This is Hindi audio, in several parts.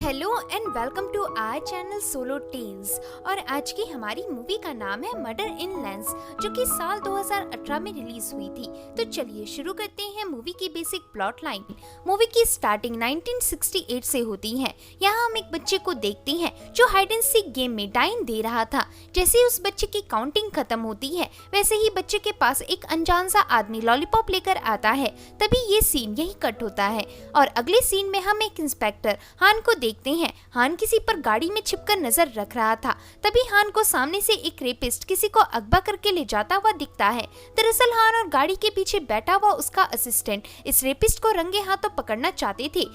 Hello and welcome to our channel Solo Tales. और आज की हमारी मूवी का नाम है मर्डर इन लेंस, जो कि साल 2018 में रिलीज हुई थी। तो चलिए शुरू करते हैं मूवी की बेसिक प्लॉट लाइन। मूवी की स्टार्टिंग 1968 से होती है। यहाँ हम एक बच्चे को देखते हैं जो हाइड एंड सीक गेम में डाइन दे रहा था। जैसे ही उस बच्चे की काउंटिंग खत्म होती है, वैसे ही बच्चे के पास एक अनजान सा आदमी लॉलीपॉप लेकर आता है। तभी ये सीन यही कट होता है और अगले सीन में हम एक इंस्पेक्टर हान को देखते हैं। हान किसी पर गाड़ी में छिपकर नजर रख रहा था। तभी हान को सामने से एक रेपिस्ट किसी को अगवा करके ले जाता हुआ दिखता है। दरअसल हान और गाड़ी के पीछे बैठा हुआ उसका असिस्टेंट इस रेपिस्ट को रंगे हाथों पकड़ना चाहते थे।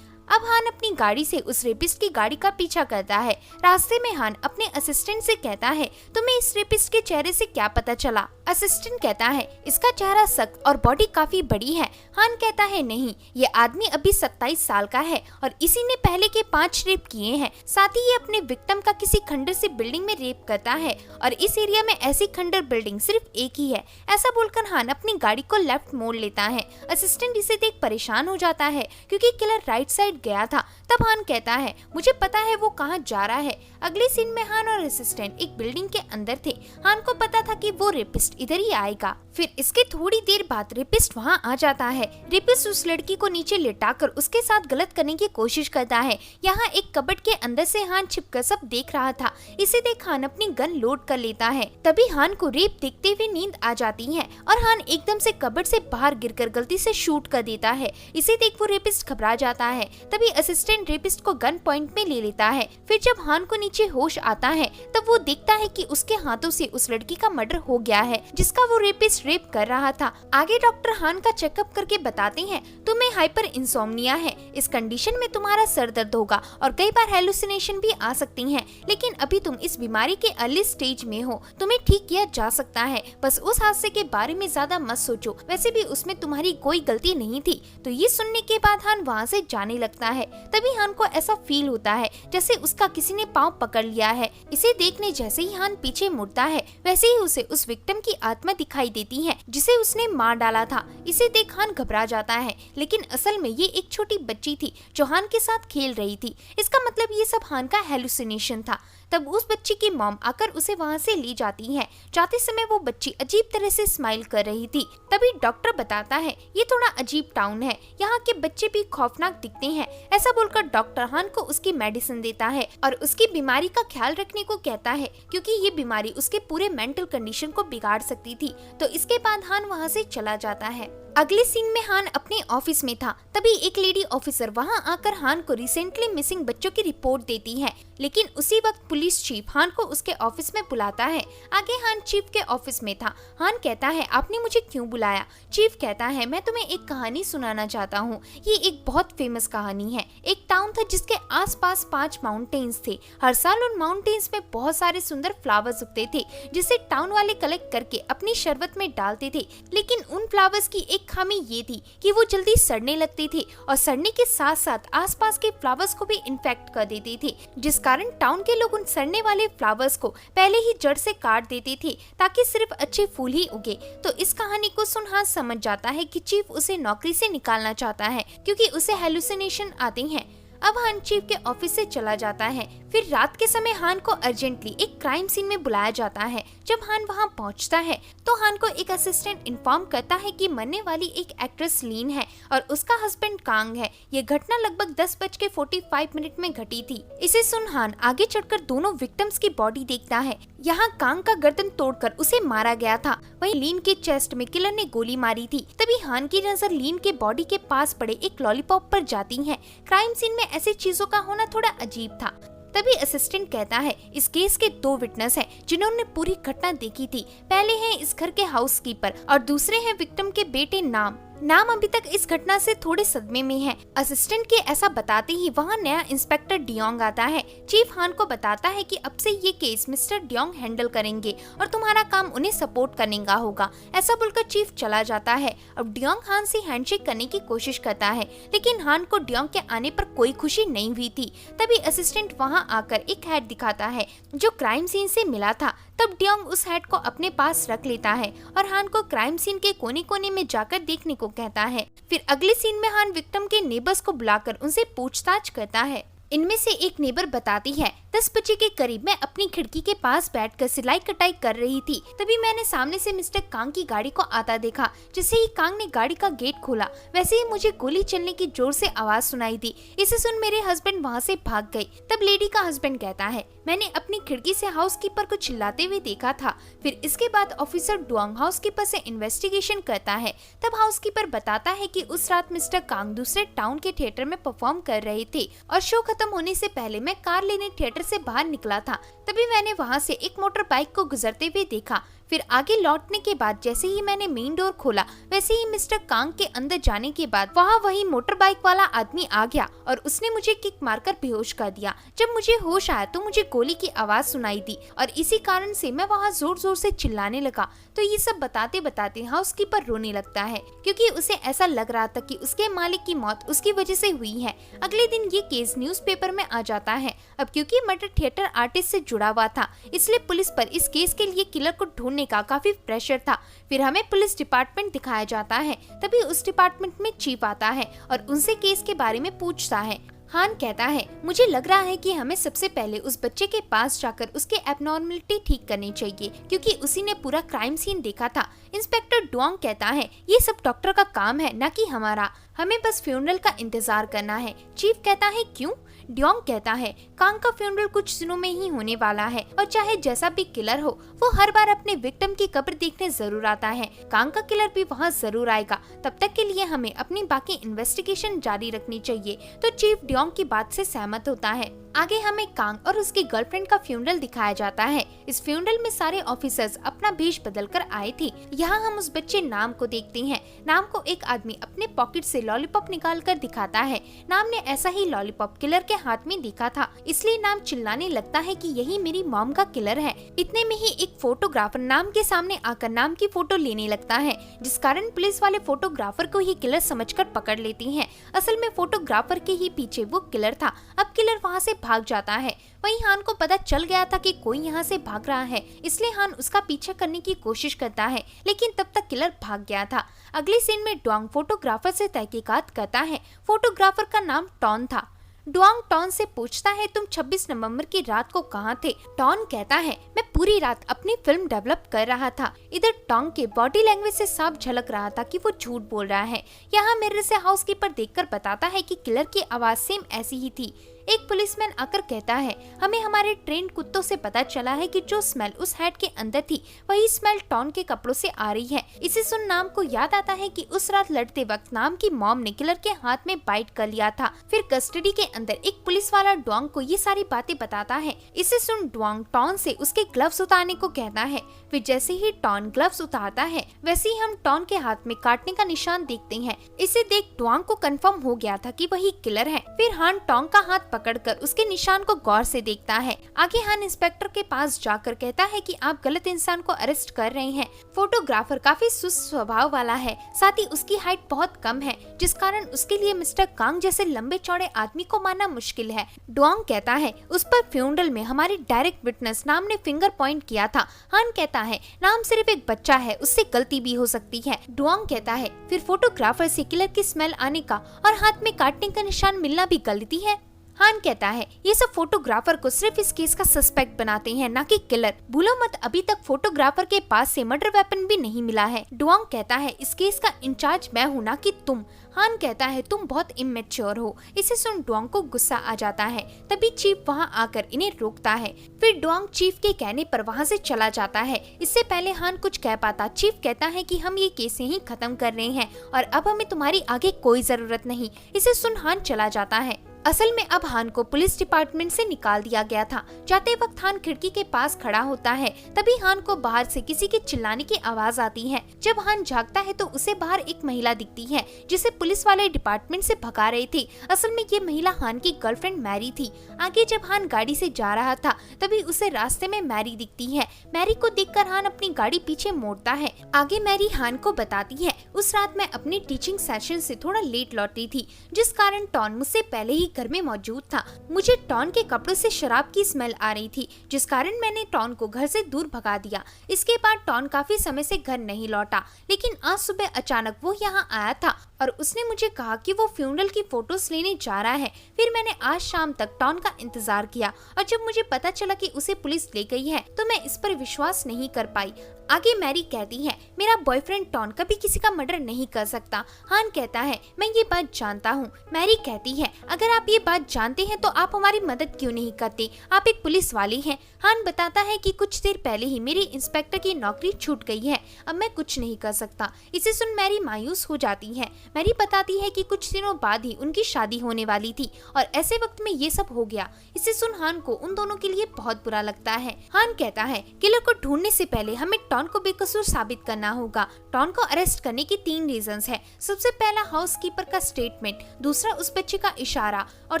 अब हान अपनी गाड़ी से उस रेपिस्ट की गाड़ी का पीछा करता है। रास्ते में हान अपने असिस्टेंट से कहता है, तुम्हें इस रेपिस्ट के चेहरे से क्या पता चला? असिस्टेंट कहता है, इसका चेहरा सख्त और बॉडी काफी बड़ी है। हान कहता है, नहीं, ये आदमी अभी 27 साल का है और इसी ने पहले के 5 रेप किए हैं। साथ ही ये अपने विक्टिम का किसी खंडर से बिल्डिंग में रेप करता है और इस एरिया में ऐसी खंडर बिल्डिंग सिर्फ एक ही है। ऐसा बोलकर हान अपनी गाड़ी को लेफ्ट मोड़ लेता है। असिस्टेंट इसे देख परेशान हो जाता है क्योंकि किलर राइट साइड गया था। तब हान कहता है, मुझे पता है वो कहाँ जा रहा है। अगले सीन में हान और असिस्टेंट एक बिल्डिंग के अंदर थे। हान को पता था कि वो रेपिस्ट इधर ही आएगा। फिर इसके थोड़ी देर बाद रेपिस्ट वहाँ आ जाता है। रेपिस्ट उस लड़की को नीचे लेटाकर उसके साथ गलत करने की कोशिश करता है। यहाँ एक कबर्ड के अंदर से हान छिपकर सब देख रहा था। इसे देख हान अपनी गन लोड कर लेता है। तभी हान को रेप देखते हुए नींद आ जाती है और हान एकदम से कबर्ड से बाहर गिरकर गलती से शूट कर देता है। इसे देख वो रेपिस्ट घबरा जाता है। तभी असिस्टेंट रेपिस्ट को गन पॉइंट में ले लेता है। फिर जब हान को नीचे होश आता है तब वो देखता है कि उसके हाथों से उस लड़की का मर्डर हो गया है जिसका वो रेपिस्ट रेप कर रहा था। आगे डॉक्टर हान का चेकअप करके बताते हैं, तुम्हें हाइपर इंसोम्निया है। इस कंडीशन में तुम्हारा सर दर्द होगा और कई बार हेलुसिनेशन भी आ सकती हैं। लेकिन अभी तुम इस बीमारी के अर्ली स्टेज में हो, तुम्हें ठीक किया जा सकता है। बस उस हादसे के बारे में ज्यादा मत सोचो, वैसे भी उसमें तुम्हारी कोई गलती नहीं थी। तो ये सुनने के बाद हान वहाँ से जाने लगता है। तभी हान को ऐसा फील होता है जैसे उसका किसी ने पाँव पकड़ लिया है। इसे देखने जैसे ही हान पीछे मुड़ता है, वैसे ही उसे उस विक्टिम की आत्मा दिखाई देती है जिसे उसने मार डाला था। इसे देख हान घबरा जाता है, लेकिन असल में ये एक छोटी बच्ची थी जो हान के साथ खेल रही थी। इसका मतलब ये सब हान का हेलुसिनेशन था। तब उस बच्ची की मॉम आकर उसे वहाँ से ले जाती है। जाते समय वो बच्ची अजीब तरह से स्माइल कर रही थी। तभी डॉक्टर बताता है, ये थोड़ा अजीब टाउन है, यहाँ के बच्चे भी खौफनाक दिखते हैं। ऐसा बोलकर डॉक्टर हान को उसकी मेडिसिन देता है और उसकी बीमारी का ख्याल रखने को कहता है क्योंकि ये बीमारी उसके पूरे मेंटल कंडीशन को बिगाड़ सकती थी। तो इसके बाद हान वहाँ से चला जाता है। अगले सीन में हान अपने ऑफिस में था। तभी एक लेडी ऑफिसर वहां आकर हान को रिसेंटली मिसिंग बच्चों की रिपोर्ट देती है। लेकिन उसी वक्त पुलिस चीफ हान को उसके ऑफिस में बुलाता है। आगे हान चीफ के ऑफिस में था। हान कहता है, आपने मुझे क्यों बुलाया? चीफ कहता है, मैं तुम्हें एक कहानी सुनाना चाहता हूँ। ये एक बहुत फेमस कहानी है। एक टाउन था जिसके आसपास 5 माउंटेन्स थे। हर साल उन माउंटेन्स में बहुत सारे सुंदर फ्लावर्स उगते थे जिसे टाउन वाले कलेक्ट करके अपनी शरबत में डालते थे। लेकिन उन फ्लावर्स की एक खामी ये थी कि वो जल्दी सड़ने लगते थे और सड़ने के साथ साथ आसपास के फ्लावर्स को भी इन्फेक्ट कर देते थे, जिस कारण टाउन के लोग उन सड़ने वाले फ्लावर्स को पहले ही जड़ से काट देते थे ताकि सिर्फ अच्छे फूल ही उगे। तो इस कहानी को सुन हान समझ जाता है कि चीफ उसे नौकरी से निकालना चाहता है क्योंकि उसे हेलुसिनेशन आते हैं। अब हान चीफ के ऑफिस से चला जाता है। फिर रात के समय हान को अर्जेंटली एक क्राइम सीन में बुलाया जाता है। जब हान वहां पहुंचता है तो हान को एक असिस्टेंट इन्फॉर्म करता है कि मरने वाली एक एक्ट्रेस लीन है और उसका हस्बैंड कांग है। ये घटना लगभग 10:45 में घटी थी। इसे सुन हान आगे चढ़कर दोनों विक्टिम्स की बॉडी देखता है। यहाँ कांग का गर्दन तोड़कर उसे मारा गया था, वहीं लीन के चेस्ट में किलर ने गोली मारी थी। तभी हान की नजर लीन के बॉडी के पास पड़े एक लॉलीपॉप पर जाती है। क्राइम सीन में ऐसी चीजों का होना थोड़ा अजीब था। तभी असिस्टेंट कहता है, इस केस के 2 विटनेस हैं जिन्होंने पूरी घटना देखी थी। पहले हैं इस घर के हाउसकीपर और दूसरे हैं विक्टिम के बेटे नाम अभी तक इस घटना से थोड़े सदमे में है। असिस्टेंट के ऐसा बताते ही वहाँ नया इंस्पेक्टर डियोंग आता है। चीफ हान को बताता है कि अब से ये केस मिस्टर डियोंग हैंडल करेंगे और तुम्हारा काम उन्हें सपोर्ट करने का होगा। ऐसा बोलकर चीफ चला जाता है। अब डियोंग हान से हैंडशेक करने की कोशिश करता है, लेकिन हान को डियोंग के आने पर कोई खुशी नहीं हुई थी। तभी असिस्टेंट वहाँ आकर एक हैट दिखाता है जो क्राइम सीन से मिला था। तब डियोंग उस हैट को अपने पास रख लेता है और हान को क्राइम सीन के कोने कोने में जाकर देखने को कहता है। फिर अगले सीन में हान विक्टिम के नेबर्स को बुलाकर उनसे पूछताछ करता है। इनमें से एक नेबर बताती है 10 बजे के करीब मैं अपनी खिड़की के पास बैठकर सिलाई कटाई कर रही थी। तभी मैंने सामने से मिस्टर कांग की गाड़ी को आता देखा। जैसे ही कांग ने गाड़ी का गेट खोला वैसे ही मुझे गोली चलने की जोर से आवाज सुनाई दी। इसे सुन मेरे हस्बैंड वहाँ से भाग गए। तब लेडी का हस्बैंड कहता है मैंने अपनी खिड़की से हाउसकीपर को चिल्लाते हुए देखा था। फिर इसके बाद ऑफिसर डुआंग हाउसकीपर से इन्वेस्टिगेशन करता है। तब हाउसकीपर बताता है कि उस रात मिस्टर कांग दूसरे टाउन के थिएटर में परफॉर्म कर रहे थे और शो खत्म होने से पहले मैं कार लेने थिएटर से बाहर निकला था। तभी मैंने वहाँ से एक मोटर बाइक को गुजरते हुए देखा। फिर आगे लौटने के बाद जैसे ही मैंने मेन डोर खोला वैसे ही मिस्टर कांग के अंदर जाने के बाद वहाँ वही मोटर बाइक वाला आदमी आ गया और उसने मुझे किक मारकर बेहोश कर दिया। जब मुझे होश आया तो मुझे गोली की आवाज सुनाई दी और इसी कारण से मैं वहाँ जोर जोर से चिल्लाने लगा। तो ये सब बताते बताते हाउसकीपर रोने लगता है क्योंकि उसे ऐसा लग रहा था कि उसके मालिक की मौत उसकी वजह से हुई है। अगले दिन ये केस न्यूज़पेपर में आ जाता है। अब क्योंकि मर्डर थिएटर आर्टिस्ट से जुड़ा हुआ था इसलिए पुलिस पर इस केस के लिए किलर को ढूंढने का काफी प्रेशर था। फिर हमें पुलिस डिपार्टमेंट दिखाया जाता है। तभी उस डिपार्टमेंट में चीफ आता है और उनसे केस के बारे में पूछता है। हान कहता है मुझे लग रहा है कि हमें सबसे पहले उस बच्चे के पास जाकर उसके एबनॉर्मलिटी ठीक करनी चाहिए क्योंकि उसी ने पूरा क्राइम सीन देखा था। इंस्पेक्टर डुआंग कहता है ये सब डॉक्टर का काम है न कि हमारा, हमें बस फ्यूनरल का इंतजार करना है। चीफ कहता है क्यों? ड्योंग कहता है कांग का फ्यूनरल कुछ दिनों में ही होने वाला है और चाहे जैसा भी किलर हो वो हर बार अपने विक्टिम की कब्र देखने जरूर आता है। कांग का किलर भी वहाँ जरूर आएगा। तब तक के लिए हमें अपनी बाकी इन्वेस्टिगेशन जारी रखनी चाहिए। तो चीफ ड्योंग की बात से सहमत होता है। आगे हमें कांग और उसकी गर्लफ्रेंड का फ्यूनरल दिखाया जाता है। इस फ्यूनरल में सारे ऑफिसर्स अपना भेष बदल कर आए थे। यहाँ हम उस बच्चे नाम को देखते हैं। नाम को एक आदमी अपने पॉकेट से लॉलीपॉप निकाल कर दिखाता है। नाम ने ऐसा ही लॉलीपॉप किलर के हाथ में देखा था इसलिए नाम चिल्लाने लगता है कि यही मेरी मॉम का किलर है। इतने में ही एक फोटोग्राफर नाम के सामने आकर नाम की फोटो लेने लगता है जिस कारण पुलिस वाले फोटोग्राफर को ही किलर समझकर पकड़ लेती हैं। असल में फोटोग्राफर के ही पीछे वो किलर था। अब किलर वहाँ से भाग जाता है। वहीं हान को पता चल गया था कि कोई यहाँ से भाग रहा है इसलिए हान उसका पीछा करने की कोशिश करता है लेकिन तब तक किलर भाग गया था। अगले सीन में डुआंग फोटोग्राफर से तहकीकात करता है। फोटोग्राफर का नाम टॉन था। डुआंग टॉन से पूछता है तुम 26 नवंबर की रात को कहाँ थे? टॉन कहता है मैं पूरी रात अपनी फिल्म डेवलप कर रहा था। इधर टॉन्ग के बॉडी लैंग्वेज से साफ झलक रहा था कि वो झूठ बोल रहा है। यहाँ मिरर से हाउसकीपर देखकर बताता है कि किलर की आवाज सेम ऐसी ही थी। एक पुलिसमैन आकर कहता है हमें हमारे ट्रेन कुत्तों से पता चला है कि जो स्मेल उस हैट के अंदर थी वही स्मेल टॉन के कपड़ों से आ रही है। इसे सुन नाम को याद आता है कि उस रात लड़ते वक्त नाम की मॉम ने किलर के हाथ में बाइट कर लिया था। फिर कस्टडी के अंदर एक पुलिस वाला डुआंग को ये सारी बातें बताता है। इसे सुन डुआंग टॉन से उसके ग्लव्स उतारने को कहता है। फिर जैसे ही टॉन ग्लव्स उतारता है वैसे ही हम टॉन के हाथ में काटने का निशान देखते हैं। इसे देख डुआंग को कंफर्म हो गया था कि वही किलर है। फिर हान टॉन्ग का हाथ पकड़कर उसके निशान को गौर से देखता है। आगे हान इंस्पेक्टर के पास जाकर कहता है कि आप गलत इंसान को अरेस्ट कर रहे हैं। फोटोग्राफर काफी सुस्त स्वभाव वाला है, साथ ही उसकी हाइट बहुत कम है जिस कारण उसके लिए मिस्टर कांग जैसे लंबे चौड़े आदमी को मारना मुश्किल है। डुआंग कहता है उस पर फ्यूनरल में हमारी डायरेक्ट विटनेस नाम ने फिंगर पॉइंट किया था। हान कहता है नाम सिर्फ एक बच्चा है, उससे गलती भी हो सकती है। डुआंग कहता है फिर फोटोग्राफर से किलर की स्मेल आने का और हाथ में काटने का निशान मिलना भी गलती है। हान कहता है ये सब फोटोग्राफर को सिर्फ इस केस का सस्पेक्ट बनाते हैं न कि किलर। भूलो मत अभी तक फोटोग्राफर के पास से मर्डर वेपन भी नहीं मिला है। डुआंग कहता है इस केस का इंचार्ज मैं हूँ ना कि तुम। हान कहता है तुम बहुत इमेच्योर हो। इसे सुन डुआंग को गुस्सा आ जाता है। तभी चीफ वहाँ आकर इन्हें रोकता है। फिर डुआंग चीफ के कहने पर वहाँ से चला जाता है। इससे पहले हान कुछ कह पाता चीफ कहता है कि हम ये केस यहीं खत्म कर रहे हैं और अब हमें तुम्हारी आगे कोई जरूरत नहीं। इसे सुन हान चला जाता है। असल में अब हान को पुलिस डिपार्टमेंट से निकाल दिया गया था। जाते वक्त हान खिड़की के पास खड़ा होता है। तभी हान को बाहर से किसी के चिल्लाने की आवाज आती है। जब हान जागता है तो उसे बाहर एक महिला दिखती है जिसे पुलिस वाले डिपार्टमेंट से भगा रहे थे। असल में ये महिला हान की गर्लफ्रेंड मैरी थी। आगे जब हान गाड़ी से जा रहा था तभी उसे रास्ते में मैरी दिखती है। मैरी को देखकर हान अपनी गाड़ी पीछे मोड़ता है। आगे मैरी हान को बताती है उस रात मैं अपनी टीचिंग सेशन से थोड़ा लेट लौटी थी जिस कारण टॉन मुझसे पहले ही घर में मौजूद था। मुझे टॉन के कपड़ों से शराब की स्मेल आ रही थी जिस कारण मैंने टॉन को घर से दूर भगा दिया। इसके बाद टॉन काफी समय से घर नहीं लौटा लेकिन आज सुबह अचानक वो यहाँ आया था और उसने मुझे कहा कि वो फ्यूनरल की फोटोज लेने जा रहा है। फिर मैंने आज शाम तक टॉन का इंतजार किया और जब मुझे पता चला कि उसे पुलिस ले गई है तो मैं इस पर विश्वास नहीं कर पाई। आगे मैरी कहती है, मेरा बॉयफ्रेंड टॉन कभी किसी का मर्डर नहीं कर सकता। हान कहता है, मैं ये बात जानता हूँ। मैरी कहती है, अगर आप ये बात जानते हैं तो आप हमारी मदद क्यों नहीं करते, आप एक पुलिस वाले हैं। हान बताता है कि कुछ देर पहले ही मेरी इंस्पेक्टर की नौकरी छूट गई है, अब मैं कुछ नहीं कर सकता। इसे सुन मैरी मायूस हो जाती है। मैरी बताती है कि कुछ दिनों बाद ही उनकी शादी होने वाली थी और ऐसे वक्त में ये सब हो गया। इसे सुन हान को उन दोनों के लिए बहुत बुरा लगता है। हान कहता है, किलर को ढूंढने से पहले हमें टॉन को बेकसूर साबित करना होगा। टॉन को अरेस्ट करने की 3 रीजंस है। सबसे पहला हाउसकीपर का स्टेटमेंट, दूसरा उस बच्चे का इशारा और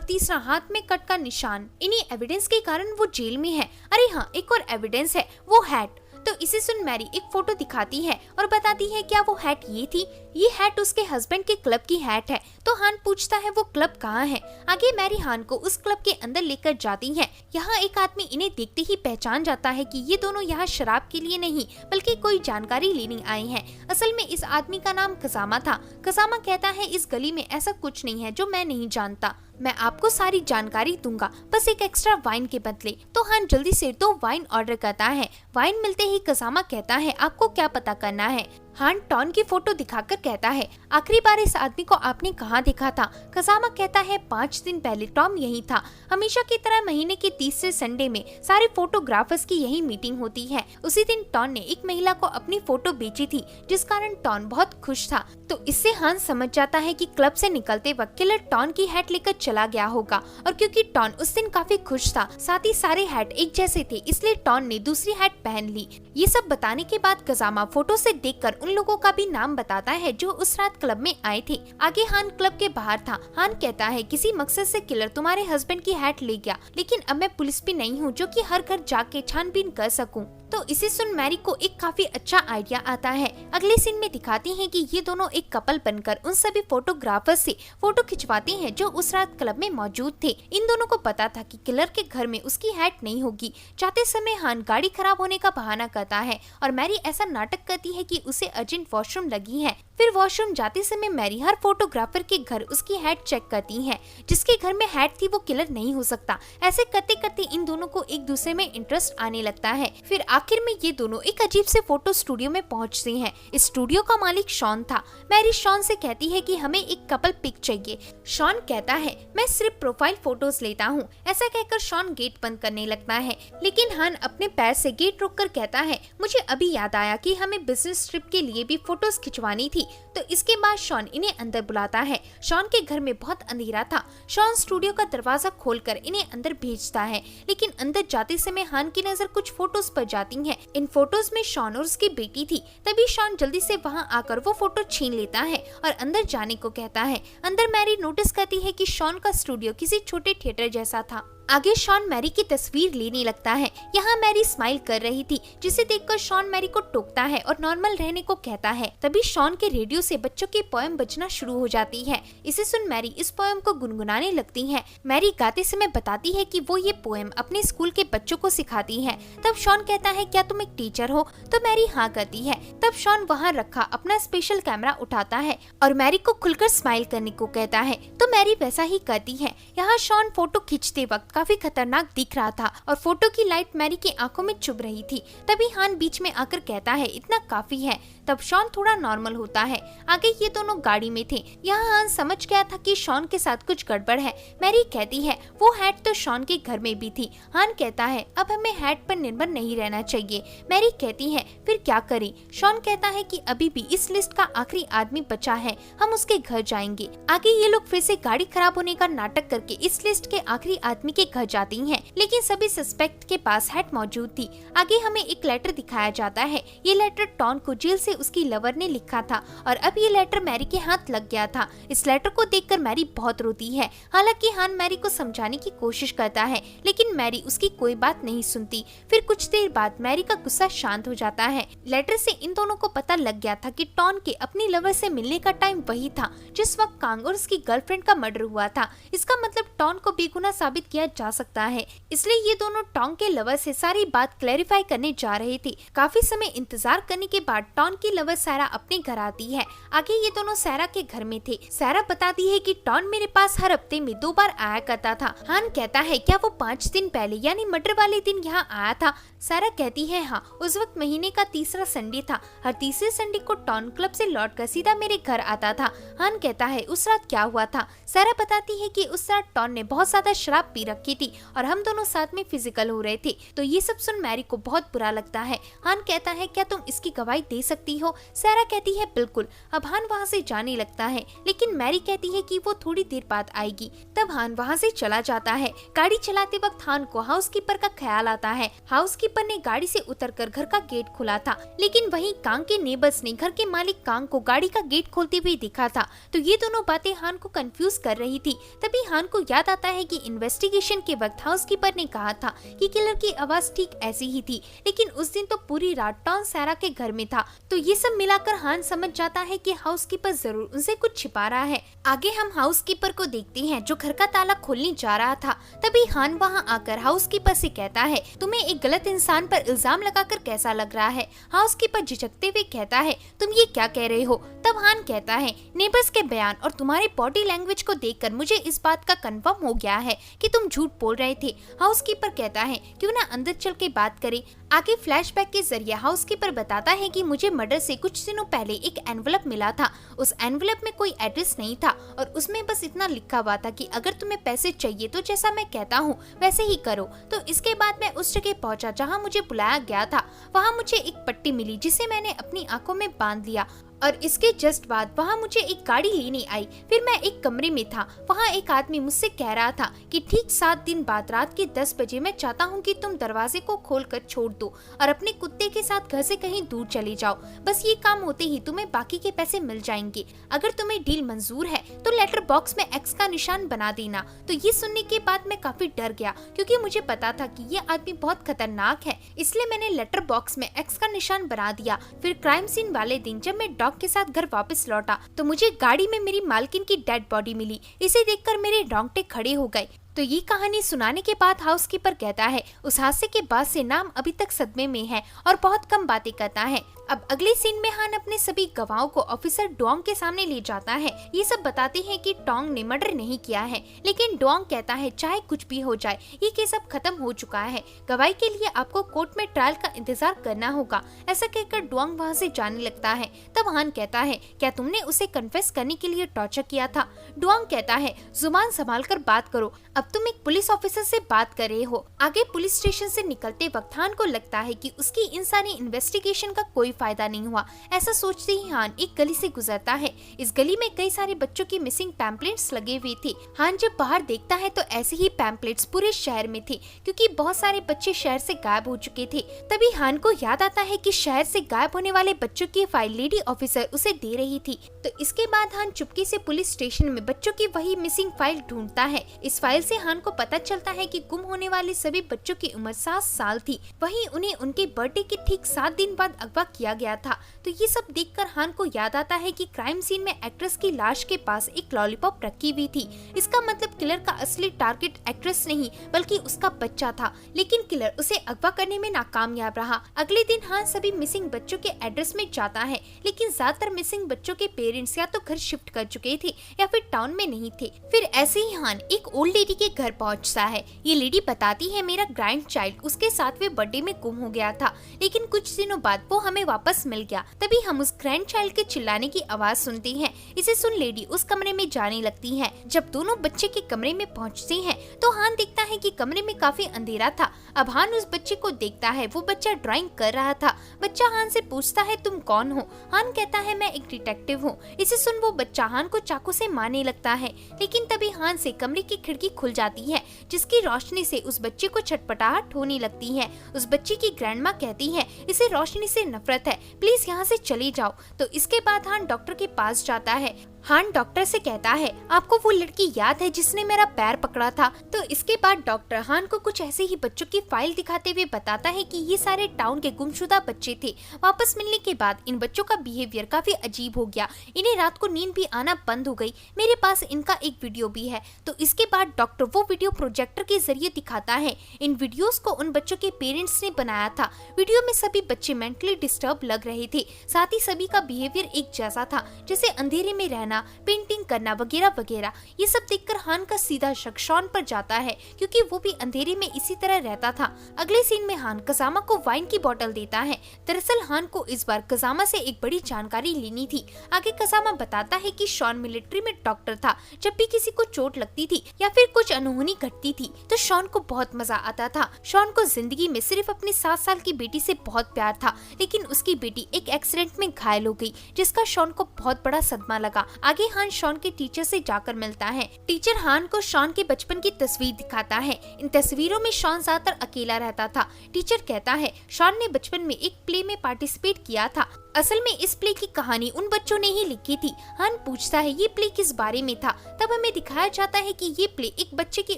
तीसरा हाथ में कट का निशान। इन्हीं एविडेंस के कारण वो जेल में है। अरे हाँ, एक और एविडेंस है, वो हैट। तो इसे सुन मैरी एक फोटो दिखाती है और बताती है क्या वो हैट ये थी। ये हैट उसके हस्बैंड के क्लब की हैट है। तो हान पूछता है वो क्लब कहाँ है। आगे मैरी हान को उस क्लब के अंदर लेकर जाती है। यहाँ एक आदमी इन्हें देखते ही पहचान जाता है कि ये दोनों यहाँ शराब के लिए नहीं बल्कि कोई जानकारी लेने आए हैं। असल में इस आदमी का नाम कसामा था। कसामा कहता है, इस गली में ऐसा कुछ नहीं है जो मैं नहीं जानता, मैं आपको सारी जानकारी दूंगा, बस एक एक्स्ट्रा वाइन के बदले। तो हान जल्दी से 2 वाइन ऑर्डर करता है। वाइन मिलते ही कसामा कहता है, आपको क्या पता करना है। हान टॉन की फोटो दिखाकर कहता है, आखिरी बार इस आदमी को आपने कहाँ देखा था। कसामा कहता है, 5 दिन पहले टॉम यही था। हमेशा की तरह महीने के तीसरे संडे में सारे फोटोग्राफर्स की यही मीटिंग होती है। उसी दिन टॉन ने एक महिला को अपनी फोटो बेची थी जिस कारण टॉन बहुत खुश था। तो इससे हान समझ जाता है कि क्लब से निकलते वक्त किलर टॉन की हैट लेकर चला गया होगा। और क्योंकि टॉन उस दिन काफी खुश था, साथ ही सारे हैट एक जैसे थे, इसलिए टॉन ने दूसरी हैट पहन ली। ये सब बताने के बाद कसामा फोटो से देखकर उन लोगों का भी नाम बताता है जो उस रात क्लब में आए थे। आगे हान क्लब के बाहर था। हान कहता है, किसी मकसद से किलर तुम्हारे हस्बैंड की हैट ले गया, लेकिन अब मैं पुलिस भी नहीं हूँ जो कि हर घर जाके छानबीन कर सकूं। तो इसे सुन मैरी को एक काफी अच्छा आइडिया आता है। अगले सीन में दिखाती हैं कि ये दोनों एक कपल बनकर उन सभी फोटोग्राफर्स से फोटो खिंचवाते हैं जो उस रात क्लब में मौजूद थे। इन दोनों को पता था कि किलर के घर में उसकी हैट नहीं होगी। जाते समय हान गाड़ी खराब होने का बहाना करता है और मैरी ऐसा नाटक करती है कि उसे अर्जेंट वॉशरूम लगी है। फिर वॉशरूम जाते समय मैरी हर फोटोग्राफर के घर उसकी हैट चेक करती है। जिसके घर में हैट थी वो किलर नहीं हो सकता। ऐसे करते करते इन दोनों को एक दूसरे में इंटरेस्ट आने लगता है। फिर आखिर में ये दोनों एक अजीब से फोटो स्टूडियो में पहुंचते हैं। इस स्टूडियो का मालिक शॉन था। मैरी शॉन से कहती है कि हमें एक कपल पिक चाहिए। शॉन कहता है, मैं सिर्फ प्रोफाइल फोटोज लेता हूँ। ऐसा कहकर शॉन गेट बंद करने लगता है, लेकिन हान अपने पैर से गेट रोककर कहता है, मुझे अभी याद आया कि हमें बिजनेस ट्रिप के लिए भी फोटोज खिंचवानी थी। तो इसके बाद शॉन इन्हें अंदर बुलाता है। शॉन के घर में बहुत अंधेरा था। शॉन स्टूडियो का दरवाजा खोलकर इन्हें अंदर भेजता है, लेकिन अंदर जाते समय हान की नजर कुछ फोटोज पर जाती है। इन फोटोज में शॉन और उसकी बेटी थी। तभी शॉन जल्दी से वहां आकर वो फोटो छीन लेता है और अंदर जाने को कहता है। अंदर मैरी नोटिस करती है कि शॉन का स्टूडियो किसी छोटे थिएटर जैसा था। आगे शॉन मैरी की तस्वीर लेने लगता है। यहाँ मैरी स्माइल कर रही थी, जिसे देखकर शॉन मैरी को टोकता है और नॉर्मल रहने को कहता है। तभी शॉन के रेडियो से बच्चों की पोएम बजना शुरू हो जाती है। इसे सुन मैरी इस पोएम को गुनगुनाने लगती है। मैरी गाते समय बताती है कि वो ये पोएम अपने स्कूल के बच्चों को सिखाती है। तब शॉन कहता है, क्या तुम एक टीचर हो? तो मैरी हाँ करती है। तब शॉन वहाँ रखा अपना स्पेशल कैमरा उठाता है और मैरी को खुलकर स्माइल करने को कहता है। तो मैरी वैसा ही करती है। यहाँ शॉन फोटो खींचते वक्त काफी खतरनाक दिख रहा था और फोटो की लाइट मैरी की आंखों में चुभ रही थी। तभी हान बीच में आकर कहता है, इतना काफी है। तब शॉन थोड़ा नॉर्मल होता है। आगे ये दोनों गाड़ी में थे। यहाँ हान समझ गया था कि शॉन के साथ कुछ गड़बड़ है। मैरी कहती है, वो हैट तो शॉन के घर में भी थी। हान कहता है, अब हमें हैट पर निर्भर नहीं रहना चाहिए। मैरी कहती है, फिर क्या करें? शॉन कहता है कि अभी भी इस लिस्ट का आखिरी आदमी बचा है, हम उसके घर जाएंगे। आगे ये लोग फिर से गाड़ी खराब होने का नाटक करके इस लिस्ट के आखिरी आदमी के घर जाती हैं, लेकिन सभी सस्पेक्ट के पास हैट मौजूद थी। आगे हमें एक लेटर दिखाया जाता है। ये लेटर टॉन को जेल से उसकी लवर ने लिखा था और अब ये लेटर मैरी के हाथ लग गया था। इस लेटर को देखकर मैरी बहुत रोती है। हालांकि हान मैरी को समझाने की कोशिश करता है, लेकिन मैरी उसकी कोई बात नहीं सुनती। फिर कुछ देर बाद मैरी का गुस्सा शांत हो जाता है। लेटर से इन दोनों को पता लग गया था कि टॉन के अपनी लवर से मिलने का टाइम वही था जिस वक्त कांग और उसकी गर्लफ्रेंड का मर्डर हुआ था। इसका मतलब टॉन को बेगुनाह साबित किया जा सकता है। इसलिए ये दोनों टॉन के लवर से सारी बात क्लैरिफाई करने जा रहे थे। काफी समय इंतजार करने के बाद टॉन की लवर सारा अपने घर आती है। आगे ये दोनों सारा के घर में थे। सारा बताती है कि टॉन मेरे पास हर हफ्ते में 2 बार आया करता था। हान कहता है क्या वो 5 दिन पहले यानी मर्डर वाले दिन यहाँ आया था? सारा कहती है हाँ, उस वक्त महीने का तीसरा संडे था। हर तीसरे संडे को टॉन क्लब से लौटकर सीधा मेरे घर आता था। हान कहता है उस रात क्या हुआ था? सारा बताती है कि उस रात टॉन ने बहुत ज्यादा शराब पी रखी थी और हम दोनों साथ में फिजिकल हो रहे थे। तो ये सब सुन मैरी को बहुत बुरा लगता है। हान कहता है क्या तुम इसकी गवाही दे सकती हो? सारा कहती है बिल्कुल। अब हान वहाँ से जाने लगता है, लेकिन मैरी कहती है कि वो थोड़ी देर बाद आएगी। तब हान वहाँ से चला जाता है। गाड़ी चलाते वक्त हान को हाउसकीपर का ख्याल आता है। हाउसकीपर ने गाड़ी से उतरकर घर का गेट खुला था, लेकिन वहीं कांग के नेबर्स ने घर के मालिक कांग को गाड़ी का गेट खोलते हुए देखा था। तो ये दोनों बातें हान को कंफ्यूज कर रही थी। तभी हान को याद आता है कि इन्वेस्टिगेशन के वक्त हाउसकीपर ने कहा था कि किलर की आवाज ठीक ऐसी ही थी, लेकिन उस दिन तो पूरी रात टॉन सारा के घर में था। तो ये सब मिलाकर हान समझ जाता है कि हाउसकीपर जरूर उनसे कुछ छिपा रहा है। आगे हम हाउसकीपर को देखते हैं जो घर का ताला खोलने जा रहा था। तभी हान वहाँ आकर हाउसकीपर से कहता है तुम्हें एक गलत इंसान पर इल्जाम लगाकर कैसा लग रहा है? हाउसकीपर झिझकते हुए कहता है तुम ये क्या कह रहे हो? तब हान कहता है नेबर्स के बयान और तुम्हारे बॉडी लैंग्वेज को देखकर मुझे इस बात का कंफर्म हो गया है कि तुम झूठ बोल रहे थे। हाउसकीपर कहता है क्यों ना अंदर चल के बात करें। आगे फ्लैशबैक के जरिए हाउसकीपर बताता है कि मुझे मर्डर से कुछ दिनों पहले एक एनवलप मिला था। उस एनवलप में कोई एड्रेस नहीं था और उसमें बस इतना लिखा हुआ था कि अगर तुम्हें पैसे चाहिए तो जैसा मैं कहता हूँ वैसे ही करो। तो इसके बाद मैं उस जगह पहुंचा जहाँ मुझे बुलाया गया था। वहाँ मुझे एक पट्टी मिली जिसे मैंने अपनी आंखों में बांध लिया और इसके जस्ट बाद वहाँ मुझे एक गाड़ी लेने आई। फिर मैं एक कमरे में था। वहाँ एक आदमी मुझसे कह रहा था कि ठीक 7 दिन बाद रात के 10 बजे मैं चाहता हूँ कि तुम दरवाजे को खोलकर छोड़ दो और अपने कुत्ते के साथ घर से कहीं दूर चले जाओ। बस ये काम होते ही तुम्हें बाकी के पैसे मिल जाएंगे। अगर तुम्हें डील मंजूर है तो लेटर बॉक्स में एक्स का निशान बना देना। तो ये सुनने के बाद मैं काफी डर गया क्योंकि मुझे पता था कि ये आदमी बहुत खतरनाक है, इसलिए मैंने लेटर बॉक्स में एक्स का निशान बना दिया। फिर क्राइम सीन वाले दिन जब मैं के साथ घर वापस लौटा तो मुझे गाड़ी में मेरी मालकिन की डेड बॉडी मिली। इसे देखकर मेरे रोंगटे खड़े हो गए। तो ये कहानी सुनाने के बाद हाउसकीपर कहता है उस हादसे के बाद से नाम अभी तक सदमे में है और बहुत कम बातें करता है। अब अगले सीन में हान अपने सभी गवाहों को ऑफिसर डोंग के सामने ले जाता है। ये सब बताते हैं कि टोंग ने मर्डर नहीं किया है, लेकिन डोंग कहता है चाहे कुछ भी हो जाए ये केस अब खत्म हो चुका है। गवाही के लिए आपको कोर्ट में ट्रायल का इंतजार करना होगा। ऐसा कहकर डोंग वहाँ से जाने लगता है। तब हान कहता है क्या तुमने उसे कन्फेस करने के लिए टॉर्चर किया था? डोंग कहता है जुबान संभाल कर बात करो, अब तुम एक पुलिस ऑफिसर से बात कर रहे हो। आगे पुलिस स्टेशन से निकलते वक्त हान को लगता है कि उसकी इन सारी इन्वेस्टिगेशन का कोई फायदा नहीं हुआ। ऐसा सोचते ही हान एक गली से गुजरता है। इस गली में कई सारे बच्चों की मिसिंग पैम्पलेट्स लगे हुए थे। हान जब बाहर देखता है तो ऐसे ही पैम्पलेट्स पूरे शहर में थे क्योंकि बहुत सारे बच्चे शहर से गायब हो चुके थे। तभी हान को याद आता है कि शहर से गायब होने वाले बच्चों की फाइल लेडी ऑफिसर उसे दे रही थी। तो इसके बाद हान चुपके से पुलिस स्टेशन में बच्चों की वही मिसिंग फाइल ढूंढता है। इस फाइल से हान को पता चलता है कि गुम होने वाले सभी बच्चों की उम्र 7 साल थी। वहीं उन्हें उनके बर्थडे के ठीक 7 दिन बाद अगवा किया गया था। तो ये सब देखकर हान को याद आता है कि क्राइम सीन में एक्ट्रेस की लाश के पास एक लॉलीपॉप रखी हुई थी। इसका मतलब किलर का असली टारगेट एक्ट्रेस नहीं बल्कि उसका बच्चा था, लेकिन किलर उसे अगवा करने में नाकामयाब रहा। अगले दिन हान सभी मिसिंग बच्चों के एड्रेस में जाता है, लेकिन ज्यादातर मिसिंग बच्चों के पेरेंट्स या तो घर शिफ्ट कर चुके थे या फिर टाउन में नहीं थे। फिर ऐसे ही हान एक ओल्ड लेडी के घर पहुंचता है। ये लेडी बताती है मेरा ग्रैंड चाइल्ड उसके 7वें बर्थडे में गुम हो गया था, लेकिन कुछ दिनों बाद वो हमें वापस मिल गया। तभी हम उस ग्रैंड चाइल्ड के चिल्लाने की आवाज सुनते हैं। इसे सुन लेडी उस कमरे में जाने लगती है। जब दोनों बच्चे के कमरे में पहुंचते हैं तो हान देखता है कि कमरे में काफी अंधेरा था। अब हान उस बच्चे को देखता है, वो बच्चा ड्राइंग कर रहा था। बच्चा हान से पूछता है तुम कौन हो? हान कहता है मैं एक डिटेक्टिव हूँ। इसे सुन वो बच्चा हान को चाकू से मारने लगता है, लेकिन तभी हान से कमरे की खिड़की खुल जाती है जिसकी रोशनी से उस बच्चे को छटपटाहट होने लगती है। उस बच्चे की ग्रैंडमा कहती है इसे रोशनी से नफरत है, प्लीज यहाँ से चले जाओ। तो इसके बाद हान डॉक्टर के पास जाता है। हान डॉक्टर से कहता है, आपको वो लड़की याद है जिसने मेरा पैर पकड़ा था? तो इसके बाद डॉक्टर हान को कुछ ऐसे ही बच्चों की फाइल दिखाते हुए बताता है कि ये सारे टाउन के गुमशुदा बच्चे थे। वापस मिलने के बाद इन बच्चों का बिहेवियर काफी अजीब हो गया, इन्हें रात को नींद भी आना बंद हो गई। मेरे पास इनका एक वीडियो भी है। तो इसके बाद डॉक्टर वो वीडियो प्रोजेक्टर के जरिए दिखाता है। इन वीडियोस को उन बच्चों के पेरेंट्स ने बनाया था। वीडियो में सभी बच्चे मेंटली डिस्टर्ब लग रहे थे, साथ ही सभी का बिहेवियर एक जैसा था, जैसे अंधेरे में रहना, पेंटिंग करना वगैरह वगैरह। ये सब देखकर हान का सीधा शक शॉन पर जाता है, क्योंकि वो भी अंधेरे में इसी तरह रहता था। अगले सीन में हान कसामा को वाइन की बोतल देता है। दरअसल हान को इस बार कसामा से एक बड़ी जानकारी लेनी थी। आगे कसामा बताता है कि शॉन मिलिट्री में डॉक्टर था। जब भी किसी को चोट लगती थी या फिर कुछ अनहोनी घटती थी तो शॉन को बहुत मजा आता था। शॉन को जिंदगी में सिर्फ अपनी 7 साल की बेटी से बहुत प्यार था, लेकिन उसकी बेटी एक एक्सीडेंट में घायल हो गई, जिसका शॉन को बहुत बड़ा सदमा लगा। आगे हान शॉन के टीचर से जाकर मिलता है। टीचर हान को शॉन के बचपन की तस्वीर दिखाता है। इन तस्वीरों में शॉन ज्यादातर अकेला रहता था। टीचर कहता है, शॉन ने बचपन में एक प्ले में पार्टिसिपेट किया था। असल में इस प्ले की कहानी उन बच्चों ने ही लिखी थी। हान पूछता है ये प्ले किस बारे में था। तब हमें दिखाया जाता है कि ये प्ले एक बच्चे के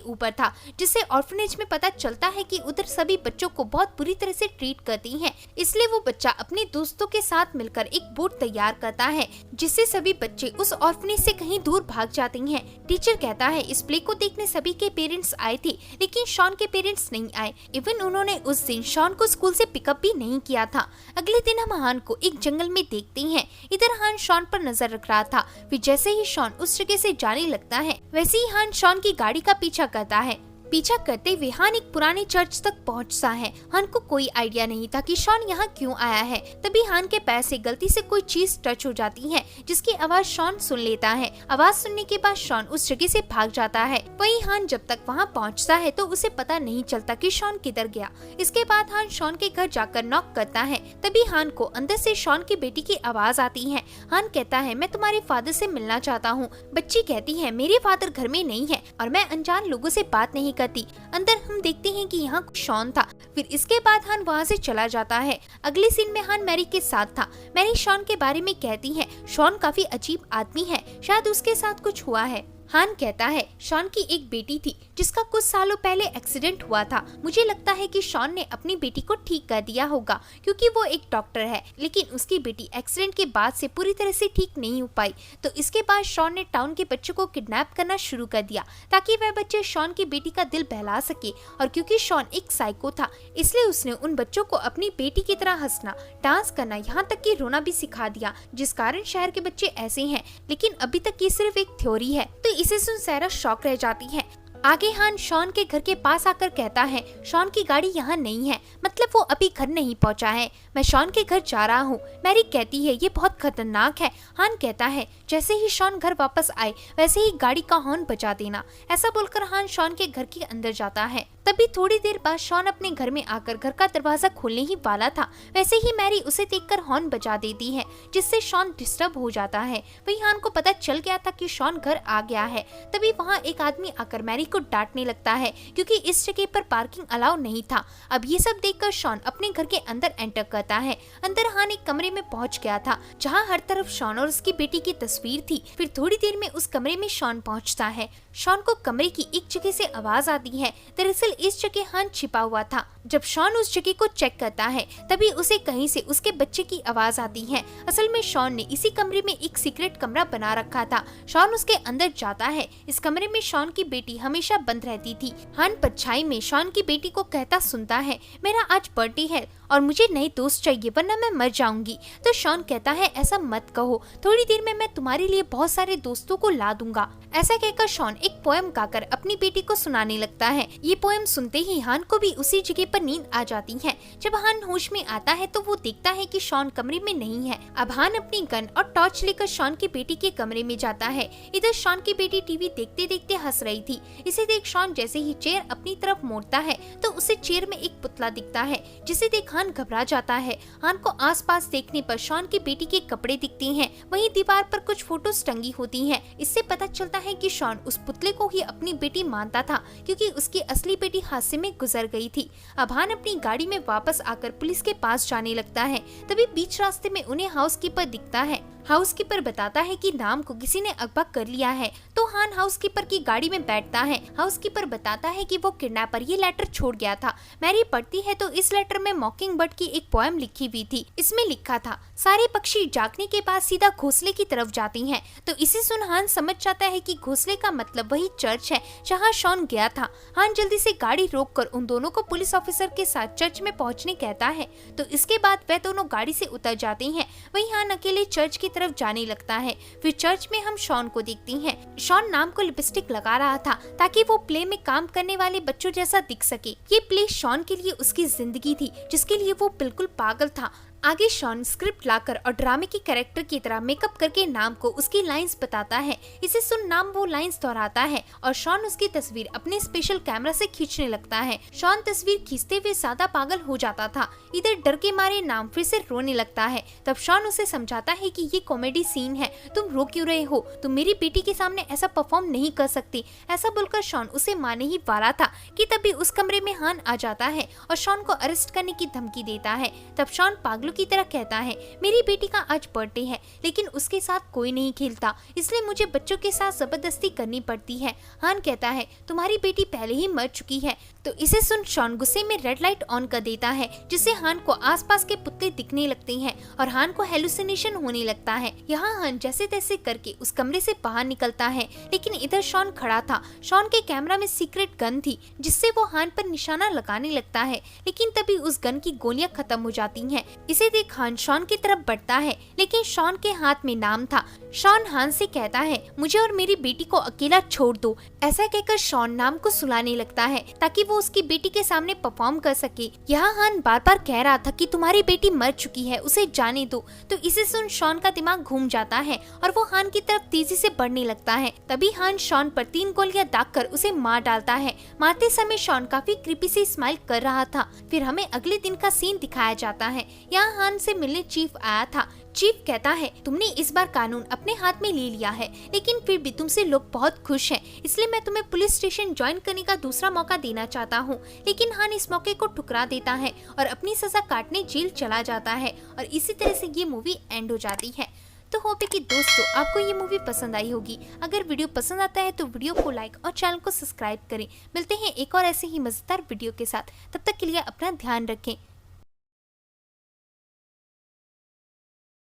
ऊपर था, जिससे ऑर्फनेज में पता चलता है कि उधर सभी बच्चों को बहुत बुरी तरह से ट्रीट करती हैं। इसलिए वो बच्चा अपने दोस्तों के साथ मिलकर एक बोट तैयार करता है, जिससे सभी बच्चे उस ऑर्फनेज से कहीं दूर भाग जाते हैं। टीचर कहता है, इस प्ले को देखने सभी के पेरेंट्स आए थे, लेकिन शॉन के पेरेंट्स नहीं आए। इवन उन्होंने उस दिन शॉन को स्कूल से पिकअप भी नहीं किया था। अगले दिन हम हान को एक जंगल में देखते हैं। इधर हान शॉन पर नजर रख रहा था। फिर जैसे ही शॉन उस जगह से जाने लगता है, वैसे ही हान शॉन की गाड़ी का पीछा करता है। पीछा करते हुए हान एक पुराने चर्च तक पहुंचता है। हान को कोई आइडिया नहीं था कि शॉन यहाँ क्यों आया है। तभी हान के पैर से गलती से कोई चीज टच हो जाती है, जिसकी आवाज शॉन सुन लेता है। आवाज सुनने के बाद शॉन उस जगह से भाग जाता है। वही हान जब तक वहाँ पहुँचता है तो उसे पता नहीं चलता कि शॉन किधर गया। इसके बाद हान शॉन के घर जाकर नॉक करता है। तभी हान को अंदर से शॉन की बेटी की आवाज आती है। हान कहता है, मैं तुम्हारे फादर से मिलना चाहता हूँ। बच्ची कहती है, मेरे फादर घर में नहीं है और मैं अनजान लोगों से बात नहीं करती। अंदर हम देखते हैं कि यहाँ शॉन था। फिर इसके बाद हान वहाँ से चला जाता है। अगले सीन में हान मैरी के साथ था। मैरी शॉन के बारे में कहती है, शॉन काफी अजीब आदमी है, शायद उसके साथ कुछ हुआ है। हान कहता है, शॉन की एक बेटी थी जिसका कुछ सालों पहले एक्सीडेंट हुआ था। मुझे लगता है कि शॉन ने अपनी बेटी को ठीक कर दिया होगा, क्योंकि वो एक डॉक्टर है, लेकिन उसकी बेटी एक्सीडेंट के बाद से पूरी तरह से ठीक नहीं हो पाई। तो इसके बाद शॉन ने टाउन के बच्चों को किडनैप करना शुरू कर दिया, ताकि वह बच्चे शॉन की बेटी का दिल बहला सके। और क्योंकि शॉन एक साइको था, इसलिए उसने उन बच्चों को अपनी बेटी की तरह हंसना, डांस करना, यहाँ तक कि रोना भी सिखा दिया, जिस कारण शहर के बच्चे ऐसे हैं। लेकिन अभी तक ये सिर्फ एक थ्योरी है। तो इसे सुन सारा शॉक रह जाती है। आगे हान शॉन के घर के पास आकर कहता है, शॉन की गाड़ी यहाँ नहीं है, मतलब वो अभी घर नहीं पहुँचा है। मैं शॉन के घर जा रहा हूँ। मैरी कहती है, ये बहुत खतरनाक है। हान कहता है, जैसे ही शॉन घर वापस आए वैसे ही गाड़ी का हॉर्न बजा देना। ऐसा बोलकर हान शॉन के घर के अंदर जाता है। तभी थोड़ी देर बाद शॉन अपने घर में आकर घर का दरवाजा खोलने ही वाला था। वैसे ही मैरी उसे देखकर हॉर्न बजा देती है, जिससे शॉन डिस्टर्ब हो जाता है। वही हान को पता चल गया था कि शॉन घर आ गया है। तभी वहाँ एक आदमी आकर मैरी को डांटने लगता है, क्योंकि इस जगह पर पार्किंग अलाउ नहीं था। अब ये सब देखकर शॉन अपने घर के अंदर एंटर करता है। अंदर हान एक कमरे में पहुंच गया था, जहाँ हर तरफ शॉन और उसकी बेटी की तस्वीर थी। फिर थोड़ी देर में उस कमरे में शॉन पहुंचता है। शॉन को कमरे की एक जगह से आवाज आती है। दरअसल इस जगह हान छिपा हुआ था। जब शॉन उस जगह को चेक करता है, तभी उसे कहीं से उसके बच्चे की आवाज आती है। असल में शॉन ने इसी कमरे में एक सीक्रेट कमरा बना रखा था। शॉन उसके अंदर जाता है। इस कमरे में शॉन की बेटी हमेशा बंद रहती थी। हान परछाई में शॉन की बेटी को कहता सुनता है, मेरा आज बर्थडे है और मुझे नए दोस्त चाहिए, वरना मैं मर जाऊंगी। तो शॉन कहता है, ऐसा मत कहो, थोड़ी देर में मैं तुम्हारे लिए बहुत सारे दोस्तों को ला दूंगा। ऐसा कहकर शॉन एक पोएम गाकर अपनी बेटी को सुनाने लगता है। ये पोएम सुनते ही हान को भी उसी जगह पर नींद आ जाती है। जब हान होश में आता है तो वो देखता है कि शॉन कमरे में नहीं है। अब हान अपनी गन और टॉर्च लेकर शॉन की बेटी के कमरे में जाता है। इधर शॉन की बेटी टीवी देखते देखते हंस रही थी। इसे देख शॉन जैसे ही चेयर अपनी तरफ मोड़ता है तो उसे चेयर में एक पुतला दिखता है, जिसे देख हान घबरा जाता है। हान को आसपास देखने पर शॉन की बेटी के कपड़े दिखते हैं। वहीं दीवार पर कुछ फोटोज टंगी होती हैं। इससे पता चलता है कि शॉन उस पुतले को ही अपनी बेटी मानता था, क्योंकि उसकी असली बेटी हादसे में गुजर गई थी। अब हान अपनी गाड़ी में वापस आकर पुलिस के पास जाने लगता है। तभी बीच रास्ते में उन्हें हाउसकीपर दिखता है। हाउसकीपर बताता है कि नाम को किसी ने अगवा कर लिया है, तो हान हाउसकीपर की गाड़ी में बैठता है। हाउसकीपर बताता है कि वो किडनैपर ये लेटर छोड़ गया था। मैरी पढ़ती है तो इस लेटर में मॉकिंग बर्ड की एक पोएम लिखी हुई थी। इसमें लिखा था, सारे पक्षी जागने के बाद सीधा घोंसले की तरफ जाती हैं। तो इसे सुन हान समझ जाता है कि घोंसले का मतलब वही चर्च है जहाँ शॉन गया था। हान जल्दी से गाड़ी रोककर उन दोनों को पुलिस ऑफिसर के साथ चर्च में पहुँचने कहता है। तो इसके बाद वह दोनों गाड़ी से उतर जाते हैं। वहीं हान अकेले चर्च की तरफ जाने लगता है। फिर चर्च में हम शॉन को देखते हैं। शॉन नाम को लिपस्टिक लगा रहा था ताकि वो प्ले में काम करने वाले बच्चों जैसा दिख सके। ये प्ले शॉन के लिए उसकी जिंदगी थी जिसके लिए वो बिल्कुल पागल था। आगे शॉन स्क्रिप्ट लाकर और ड्रामे के कैरेक्टर की तरह मेकअप करके नाम को उसकी लाइंस बताता है। इसे सुन नाम वो लाइंस दोहराता है और शॉन उसकी तस्वीर अपने स्पेशल कैमरा से खींचने लगता है। शॉन तस्वीर खींचते हुए ज्यादा पागल हो जाता था। इधर डर के मारे नाम फिर से रोने लगता है। तब शॉन उसे समझाता है कि ये कॉमेडी सीन है, तुम रो क्यों रहे हो, तुम मेरी बेटी के सामने ऐसा परफॉर्म नहीं कर सकती। ऐसा बोलकर शॉन उसे मारने ही वाला था कि तभी उस कमरे में हान आ जाता है और शॉन को अरेस्ट करने की धमकी देता है। तब शॉन पागलों की तरह कहता है, मेरी बेटी का आज बर्थडे है लेकिन उसके साथ कोई नहीं खेलता, इसलिए मुझे बच्चों के साथ जबरदस्ती करनी पड़ती है। हान कहता है, तुम्हारी बेटी पहले ही मर चुकी है। तो इसे सुन शॉन गुस्से में रेड लाइट ऑन कर देता है जिससे हान को आसपास के पुतले दिखने लगते हैं और हान को हेलुसिनेशन होने लगता है। यहाँ हान जैसे तैसे करके उस कमरे से बाहर निकलता है, लेकिन इधर शॉन खड़ा था। शॉन के कैमरा में सीक्रेट गन थी जिससे वो हान पर निशाना लगाने लगता है, लेकिन तभी उस गन की गोलियां खत्म हो जाती हैं। इसे देख हान शॉन की तरफ बढ़ता है, लेकिन शॉन के हाथ में नाम था। शॉन हान से कहता है, मुझे और मेरी बेटी को अकेला छोड़ दो। ऐसा कहकर शॉन नाम को सुलाने लगता है ताकि वो उसकी बेटी के सामने परफॉर्म कर सके। यहाँ हान बार बार कह रहा था कि तुम्हारी बेटी मर चुकी है, उसे जाने दो। तो इसे सुन शॉन का दिमाग घूम जाता है और वो हान की तरफ तेजी से बढ़ने लगता है। तभी हान शॉन पर 3 गोलियां दागकर उसे मार डालता है। मारते समय शॉन काफी क्रीपी सी स्माइल कर रहा था। फिर हमें अगले दिन का सीन दिखाया जाता है। यहाँ हान से मिलने चीफ आया था। चीफ कहता है, तुमने इस बार कानून अपने हाथ में ले लिया है, लेकिन फिर भी तुमसे लोग बहुत खुश हैं, इसलिए मैं तुम्हें पुलिस स्टेशन ज्वाइन करने का दूसरा मौका देना चाहता हूँ। लेकिन हान इस मौके को ठुकरा देता है और अपनी सजा काटने जेल चला जाता है और इसी तरह से ये मूवी एंड हो जाती है। तो होप है कि दोस्तों आपको ये मूवी पसंद आई होगी। अगर वीडियो पसंद आता है तो वीडियो को लाइक और चैनल को सब्सक्राइब करें। मिलते हैं एक और ऐसे ही मजेदार वीडियो के साथ, तब तक के लिए अपना ध्यान रखें।